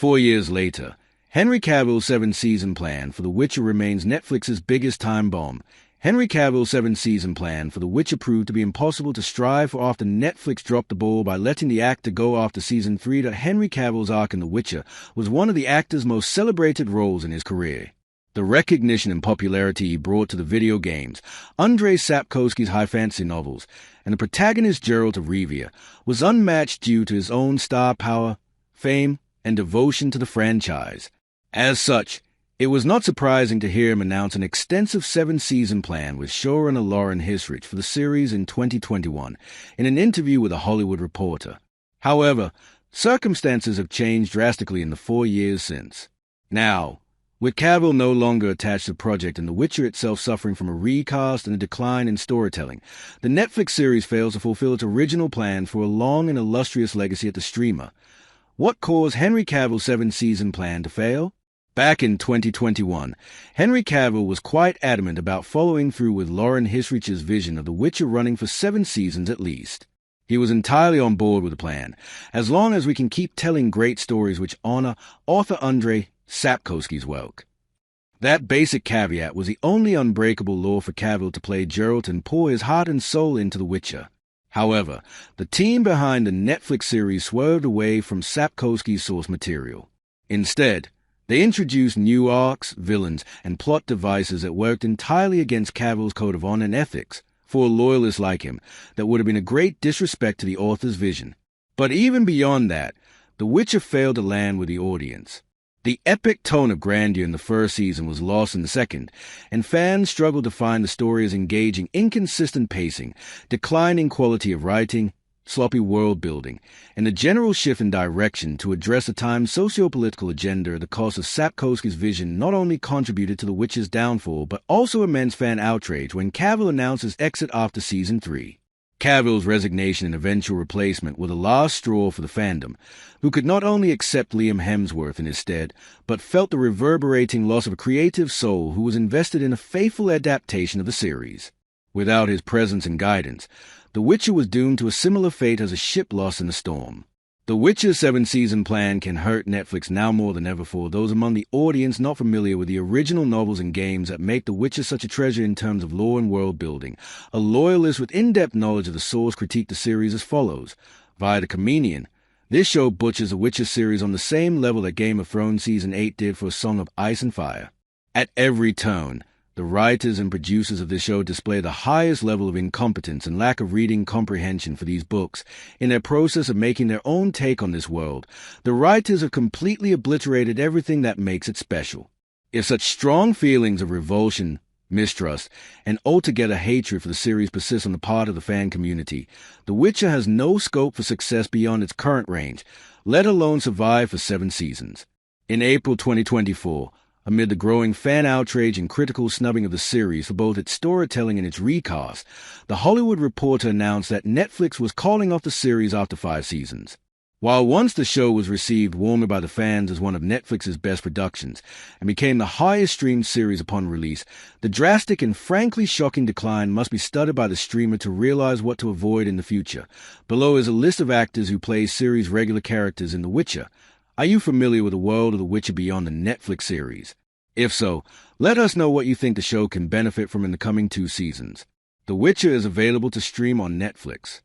4 years later, Henry Cavill's seven-season plan for The Witcher remains Netflix's biggest time bomb. Henry Cavill's seven-season plan for The Witcher proved to be impossible to strive for after Netflix dropped the ball by letting the actor go after Season 3. Henry Cavill's arc in The Witcher was one of the actor's most celebrated roles in his career. The recognition and popularity he brought to the video games, Andrzej Sapkowski's high fantasy novels, and the protagonist Geralt of Rivia was unmatched due to his own star power, fame, and devotion to the franchise. As such, it was not surprising to hear him announce an extensive seven-season plan with showrunner Lauren Hisrich for the series in 2021 in an interview with a Hollywood Reporter. However, circumstances have changed drastically in the 4 years since. Now, with Cavill no longer attached to the project and The Witcher itself suffering from a recast and a decline in storytelling, the Netflix series fails to fulfill its original plan for a long and illustrious legacy at the streamer. What caused Henry Cavill's seven-season plan to fail? Back in 2021, Henry Cavill was quite adamant about following through with Lauren Hisrich's vision of The Witcher running for 7 seasons at least. He was entirely on board with the plan, as long as we can keep telling great stories which honor author Andrzej Sapkowski's work. That basic caveat was the only unbreakable law for Cavill to play Geralt and pour his heart and soul into The Witcher. However, the team behind the Netflix series swerved away from Sapkowski's source material. Instead, they introduced new arcs, villains, and plot devices that worked entirely against Cavill's code of honor and ethics. For a loyalist like him, that would have been a great disrespect to the author's vision. But even beyond that, The Witcher failed to land with the audience. The epic tone of grandeur in the first season was lost in the second, and fans struggled to find the story as engaging. Inconsistent pacing, declining quality of writing, sloppy world-building, and a general shift in direction to address the time's socio-political agenda at the cost of Sapkowski's vision not only contributed to The Witcher's downfall, but also immense fan outrage when Cavill announced his exit after Season 3. Cavill's resignation and eventual replacement were the last straw for the fandom, who could not only accept Liam Hemsworth in his stead, but felt the reverberating loss of a creative soul who was invested in a faithful adaptation of the series. Without his presence and guidance, The Witcher was doomed to a similar fate as a ship lost in a storm. The Witcher's seven-season plan can hurt Netflix now more than ever for those among the audience not familiar with the original novels and games that make The Witcher such a treasure in terms of lore and world building. A loyalist with in-depth knowledge of the source critiqued the series as follows. Via The Comedian, this show butchers The Witcher series on the same level that Game of Thrones Season 8 did for A Song of Ice and Fire. At every turn, the writers and producers of this show display the highest level of incompetence and lack of reading comprehension for these books. In their process of making their own take on this world, the writers have completely obliterated everything that makes it special. If such strong feelings of revulsion, mistrust, and altogether hatred for the series persist on the part of the fan community, The Witcher has no scope for success beyond its current range, let alone survive for 7 seasons. In April 2024, amid the growing fan outrage and critical snubbing of the series for both its storytelling and its recast, the Hollywood Reporter announced that Netflix was calling off the series after 5 seasons. While once the show was received warmly by the fans as one of Netflix's best productions and became the highest streamed series upon release, the drastic and frankly shocking decline must be studied by the streamer to realize what to avoid in the future. Below is a list of actors who play series regular characters in The Witcher. Are you familiar with the world of The Witcher beyond the Netflix series? If so, let us know what you think the show can benefit from in the coming 2 seasons. The Witcher is available to stream on Netflix.